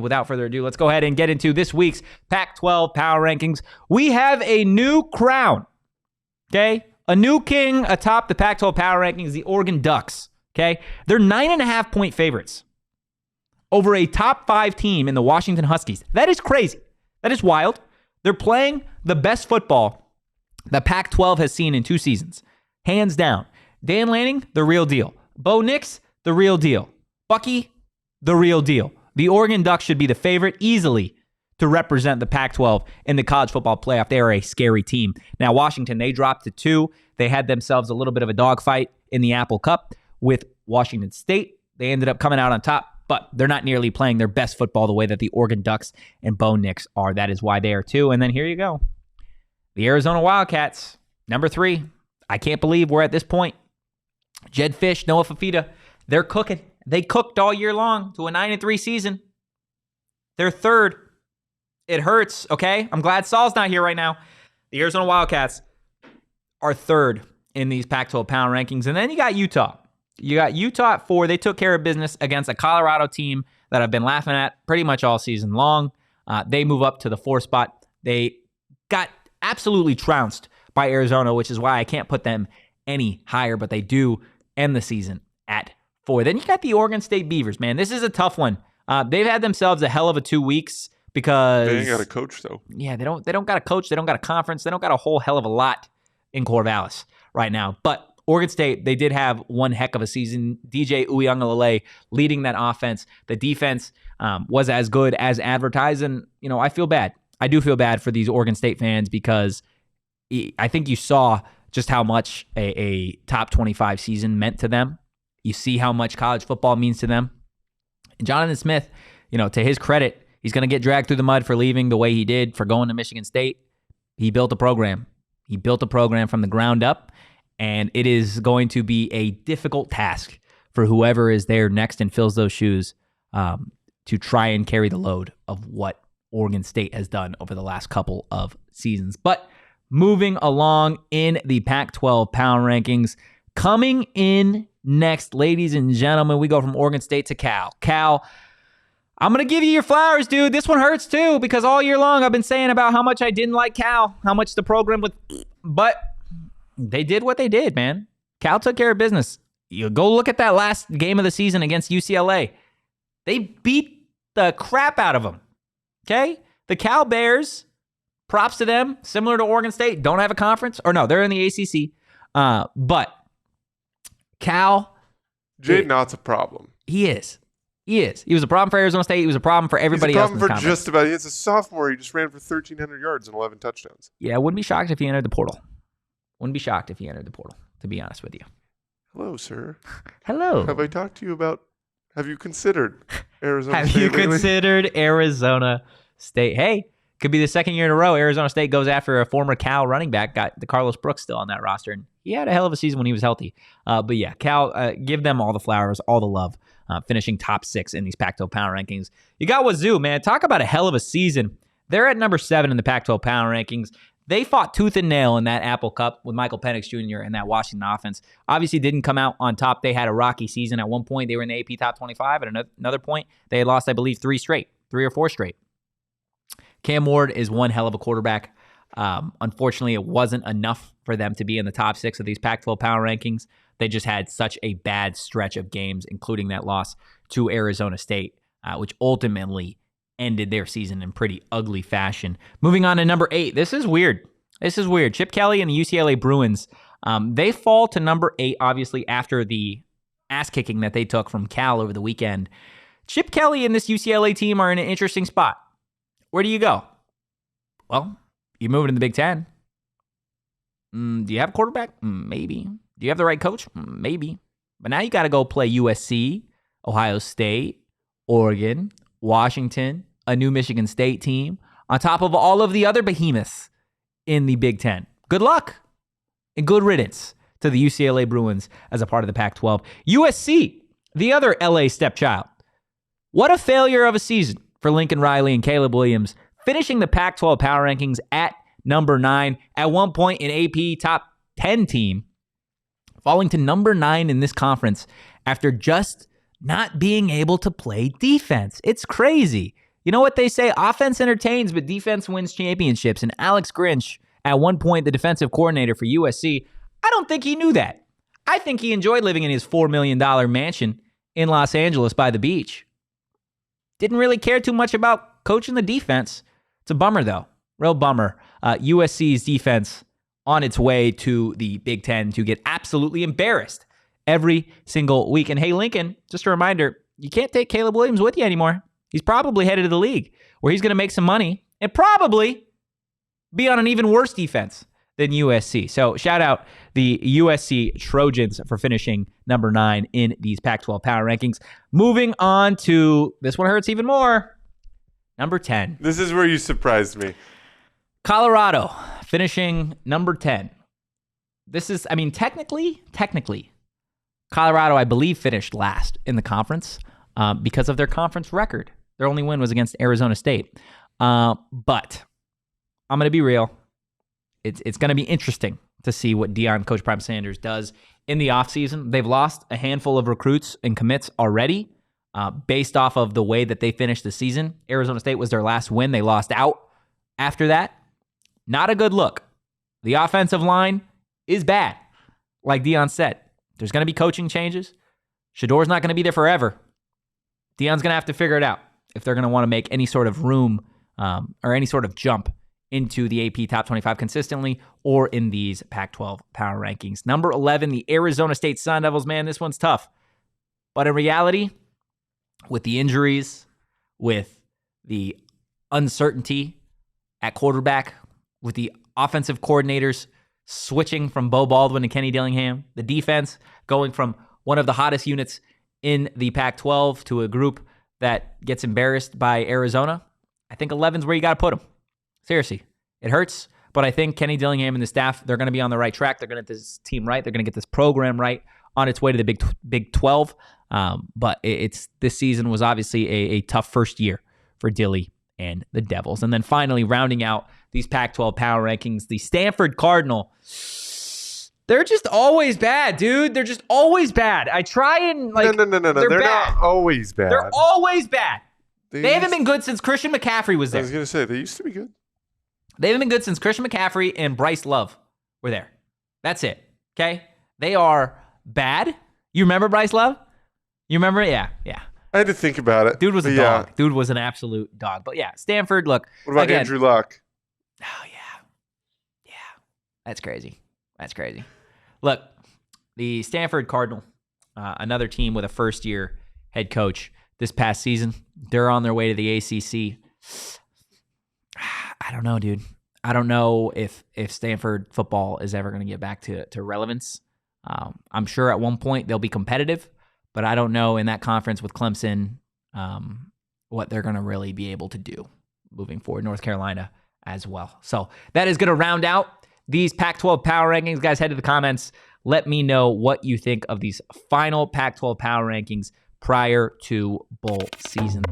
Without further ado, let's go ahead and get into this week's Pac-12 Power Rankings. We have a new crown, okay? A new king atop the Pac-12 Power Rankings, the Oregon Ducks, okay? They're 9.5-point favorites over a top 5 team in the Washington Huskies. That is crazy. That is wild. They're playing the best football the Pac-12 has seen in 2 seasons. Hands down. Dan Lanning, the real deal. Bo Nix, the real deal. Bucky, the real deal. The Oregon Ducks should be the favorite easily to represent the Pac-12 in the college football playoff. They are a scary team. Now, Washington, they dropped to 2. They had themselves a little bit of a dogfight in the Apple Cup with Washington State. They ended up coming out on top, but they're not nearly playing their best football the way that the Oregon Ducks and Bo Nix are. That is why they are 2. And then here you go. The Arizona Wildcats, number 3. I can't believe we're at this point. Jedd Fisch, Noah Fafita, they're cooking. They cooked all year long to a 9-3 season. They're 3rd. It hurts, okay? I'm glad Saul's not here right now. The Arizona Wildcats are 3rd in these Pac-12 Power Rankings. And then you got Utah. You got Utah at 4. They took care of business against a Colorado team that I've been laughing at pretty much all season long. They move up to the 4th spot. They got absolutely trounced by Arizona, which is why I can't put them any higher, but they do end the season at 4. Then you got the Oregon State Beavers, man. This is a tough one. They've had themselves a hell of a 2 weeks because they ain't got a coach though. Yeah, they don't got a coach. They don't got a conference. They don't got a whole hell of a lot in Corvallis right now. But Oregon State, they did have one heck of a season. DJ Uiagalelei leading that offense. The defense was as good as advertised, and I feel bad. I do feel bad for these Oregon State fans because I think you saw just how much a top 25 season meant to them. You see how much college football means to them. And Jonathan Smith, to his credit, he's going to get dragged through the mud for leaving the way he did, for going to Michigan State. He built a program. He built a program from the ground up, and it is going to be a difficult task for whoever is there next and fills those shoes to try and carry the load of what Oregon State has done over the last couple of seasons. But moving along in the Pac-12 Power Rankings, coming in next, ladies and gentlemen, we go from Oregon State to Cal. Cal, I'm going to give you your flowers, dude. This one hurts too, because all year long I've been saying about how much I didn't like Cal, how much the program was, but they did what they did, man. Cal took care of business. You go look at that last game of the season against UCLA. They beat the crap out of them, okay? The Cal Bears, props to them, similar to Oregon State, don't have a conference. Or no, they're in the ACC. But Cal, Jade Knott's a problem. He is. He was a problem for Arizona State. He was a problem for everybody else. He's a problem for just about. He's a sophomore. He just ran for 1,300 yards and 11 touchdowns. Yeah, I wouldn't be shocked if he entered the portal. To be honest with you. Hello, sir. Hello. Have I talked to you about, have you considered Arizona State? Have you considered Arizona State? Hey, could be the 2nd year in a row Arizona State goes after a former Cal running back, got the Carlos Brooks still on that roster, and he had a hell of a season when he was healthy. But yeah, Cal, give them all the flowers, all the love, finishing top 6 in these Pac-12 Power Rankings. You got Wazoo, man. Talk about a hell of a season. They're at number 7 in the Pac-12 Power Rankings. They fought tooth and nail in that Apple Cup with Michael Penix Jr. and that Washington offense. Obviously didn't come out on top. They had a rocky season. At one point, they were in the AP Top 25. At another point, they had lost, I believe, 3 or 4 straight. Cam Ward is one hell of a quarterback. Unfortunately, it wasn't enough for them to be in the top 6 of these Pac-12 Power Rankings. They just had such a bad stretch of games, including that loss to Arizona State, which ultimately ended their season in pretty ugly fashion. Moving on to number 8. This is weird. Chip Kelly and the UCLA Bruins, they fall to number 8, obviously, after the ass-kicking that they took from Cal over the weekend. Chip Kelly and this UCLA team are in an interesting spot. Where do you go? Well, you're moving to the Big Ten. Do you have a quarterback? Maybe. Do you have the right coach? Maybe. But now you got to go play USC, Ohio State, Oregon, Washington, a new Michigan State team, on top of all of the other behemoths in the Big Ten. Good luck and good riddance to the UCLA Bruins as a part of the Pac-12. USC, the other LA stepchild. What a failure of a season for Lincoln Riley and Caleb Williams, finishing the Pac-12 Power Rankings at number 9. At one point, an AP top 10 team, falling to number 9 in this conference after just not being able to play defense. It's crazy. You know what they say? Offense entertains, but defense wins championships. And Alex Grinch, at one point the defensive coordinator for USC, I don't think he knew that. I think he enjoyed living in his $4 million mansion in Los Angeles by the beach. Didn't really care too much about coaching the defense. It's a bummer, though. Real bummer. USC's defense on its way to the Big Ten to get absolutely embarrassed every single week. And hey, Lincoln, just a reminder, you can't take Caleb Williams with you anymore. He's probably headed to the league where he's going to make some money and probably be on an even worse defense than USC. So shout out the USC Trojans for finishing number 9 in these Pac-12 Power Rankings. Moving on to, this one hurts even more, number 10. This is where you surprised me. Colorado finishing number 10. This is, technically, Colorado, I believe, finished last in the conference because of their conference record. Their only win was against Arizona State. But I'm going to be real. It's going to be interesting to see what Coach Prime Sanders does in the offseason. They've lost a handful of recruits and commits already based off of the way that they finished the season. Arizona State was their last win. They lost out after that. Not a good look. The offensive line is bad. Like Deion said, there's going to be coaching changes. Shador's not going to be there forever. Deion's going to have to figure it out if they're going to want to make any sort of room or any sort of jump into the AP Top 25 consistently or in these Pac-12 Power Rankings. Number 11, the Arizona State Sun Devils. Man, this one's tough. But in reality, with the injuries, with the uncertainty at quarterback, with the offensive coordinators switching from Bo Baldwin to Kenny Dillingham, the defense going from one of the hottest units in the Pac-12 to a group that gets embarrassed by Arizona, I think 11's where you got to put them. Seriously, it hurts, but I think Kenny Dillingham and the staff, they're going to be on the right track. They're going to get this team right. They're going to get this program right on its way to the Big 12. But this season was obviously a tough first year for Dilly and the Devils. And then finally, rounding out these Pac-12 Power Rankings, the Stanford Cardinal. They're just always bad, dude. They're just always bad. I try and No. They're not always bad. They're always bad. They haven't been good since Christian McCaffrey was there. I was going to say, they used to be good. They haven't been good since Christian McCaffrey and Bryce Love were there. That's it. Okay? They are bad. You remember Bryce Love? You remember? Yeah. I had to think about it. Dude was a dog. Dude was an absolute dog. But yeah, Stanford, look. What about Andrew Luck? Oh, yeah. That's crazy. Look, the Stanford Cardinal, another team with a first-year head coach this past season, they're on their way to the ACC. I don't know, dude. I don't know if Stanford football is ever going to get back to relevance. I'm sure at one point they'll be competitive, but I don't know in that conference with Clemson what they're going to really be able to do moving forward. North Carolina as well. So that is going to round out these Pac-12 Power Rankings. Guys, head to the comments. Let me know what you think of these final Pac-12 Power Rankings prior to bowl season.